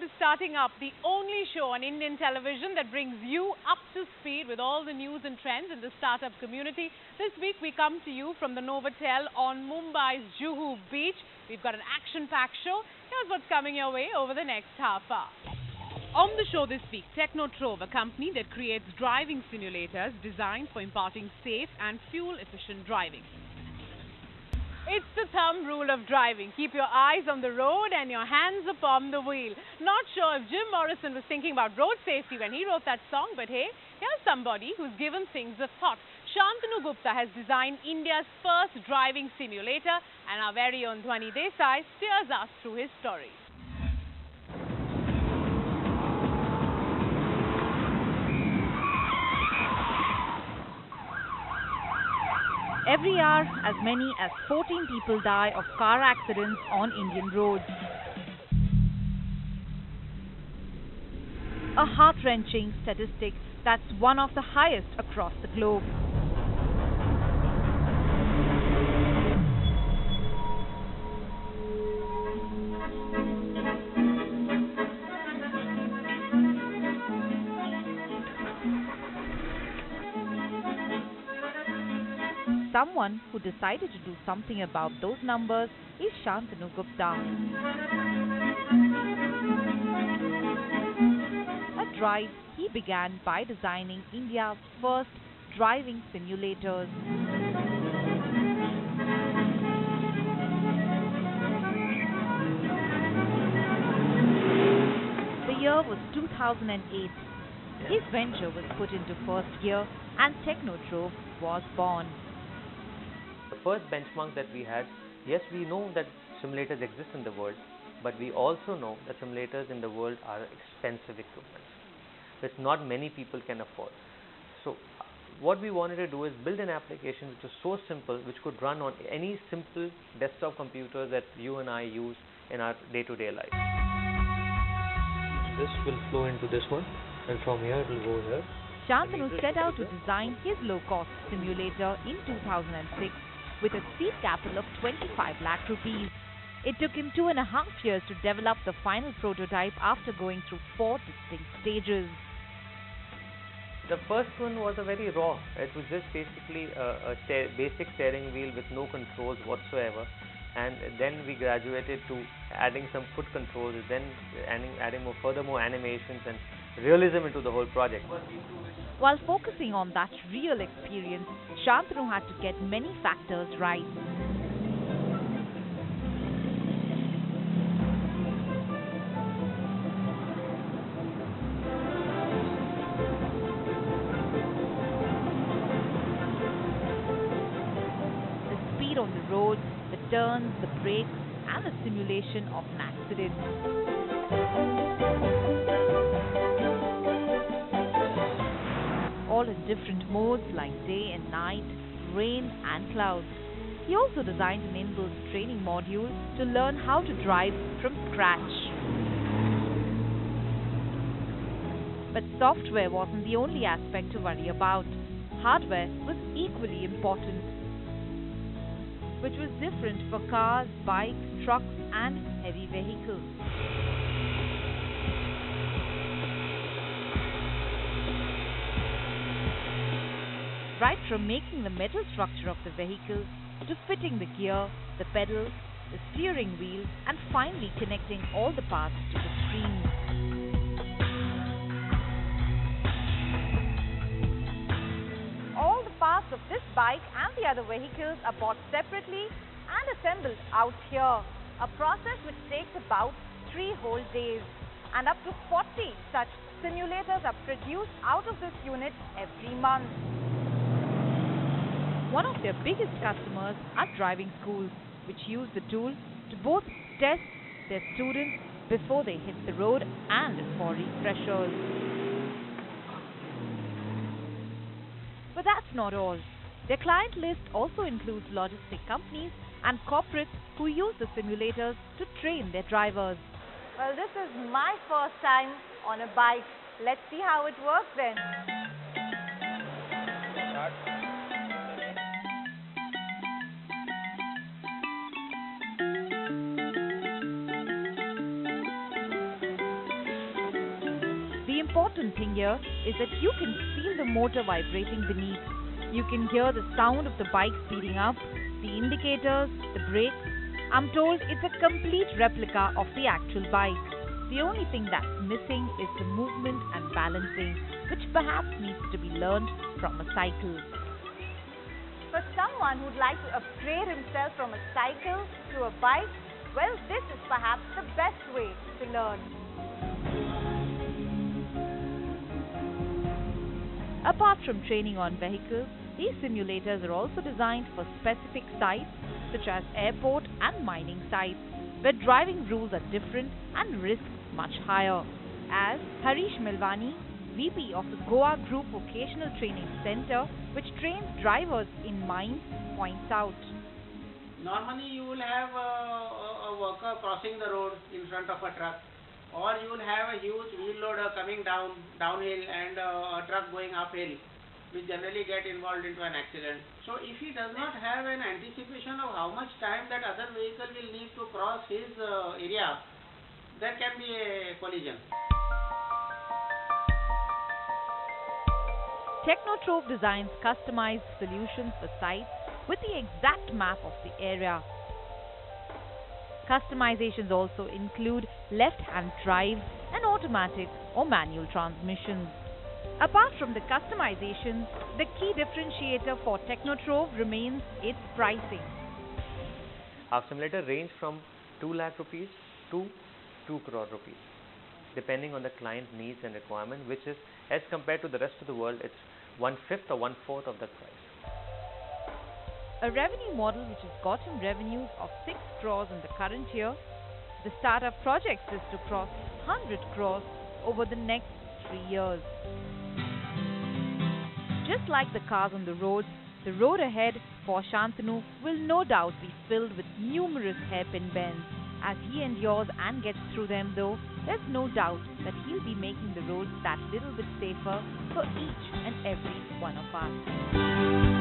to Starting Up, the only show on Indian television that brings you up to speed with all the news and trends in the startup community. This week we come to you from the Novotel on Mumbai's Juhu Beach. We've got an action-packed show. Here's what's coming your way over the next half hour. On the show this week, Tecknotrove, a company that creates driving simulators designed for imparting safe and fuel-efficient driving. It's the thumb rule of driving. Keep your eyes on the road and your hands upon the wheel. Not sure if Jim Morrison was thinking about road safety when he wrote that song, but hey, here's somebody who's given things a thought. Shantanu Gupta has designed India's first driving simulator, and our very own Dhwani Desai steers us through his story. Every hour, as many as 14 people die of car accidents on Indian roads. A heart-wrenching statistic that's one of the highest across the globe. Someone who decided to do something about those numbers is Shantanu Gupta. At Drive, he began by designing India's first driving simulators. The year was 2008. His venture was put into first gear and Tecknotrove was born. The first benchmark that we had, yes, we know that simulators exist in the world, but we also know that simulators in the world are expensive equipment, which not many people can afford. So what we wanted to do is build an application which was so simple, which could run on any simple desktop computer that you and I use in our day-to-day life. This will flow into this one, and from here it will go here. Shantanu set out to design his low-cost simulator in 2006 with a seed capital of 25 lakh rupees. It took him 2.5 years to develop the final prototype after going through 4 distinct stages. The first one was a very raw. It was just basically a basic steering wheel with no controls whatsoever. And then we graduated to adding some foot controls, then adding furthermore animations and realism into the whole project. While focusing on that real experience, Shantanu had to get many factors right. The speed on the road, the turns, the brakes, and the simulation of an accident. All in different modes like day and night, rain and clouds. He also designed an inbuilt training module to learn how to drive from scratch. But software wasn't the only aspect to worry about. Hardware was equally important, which was different for cars, bikes, trucks and heavy vehicles. Right from making the metal structure of the vehicle to fitting the gear, the pedals, the steering wheel and finally connecting all the parts to the screen. All the parts of this bike and the other vehicles are bought separately and assembled out here, a process which takes about 3 whole days. And up to 40 such simulators are produced out of this unit every month. One of their biggest customers are driving schools, which use the tool to both test their students before they hit the road and for refreshers. But that's not all. Their client list also includes logistic companies and corporates who use the simulators to train their drivers. Well, this is my first time on a bike. Let's see how it works then. important thing here is that you can feel the motor vibrating beneath. You can hear the sound of the bike speeding up, the indicators, the brakes. I'm told it's a complete replica of the actual bike. The only thing that's missing is the movement and balancing, which perhaps needs to be learned from a cycle. For someone who'd like to upgrade himself from a cycle to a bike, well, this is perhaps the best way to learn. Apart from training on vehicles, these simulators are also designed for specific sites such as airport and mining sites, where driving rules are different and risks much higher. As Harish Milwani, VP of the Goa Group Vocational Training Center, which trains drivers in mines, points out. Normally you will have a worker crossing the road in front of a truck, or you will have a huge wheel loader coming downhill and a truck going uphill, which generally get involved into an accident. So if he does not have an anticipation of how much time that other vehicle will need to cross his area, there can be a collision. Tecknotrove designs customized solutions for sites with the exact map of the area. Customizations also include left-hand drive and automatic or manual transmissions. Apart from the customizations, the key differentiator for Tecknotrove remains its pricing. Our simulator range from 2 lakh rupees to 2 crore rupees, depending on the client needs and requirement, which is, as compared to the rest of the world, it's 1/5 or 1/4 of the price. A revenue model which has gotten revenues of 6 crores in the current year. The startup projects is to cross 100 crores over the next 3 years. Just like the cars on the roads, the road ahead for Shantanu will no doubt be filled with numerous hairpin bends. As he endures and gets through them though, there's no doubt that he'll be making the roads that little bit safer for each and every one of us.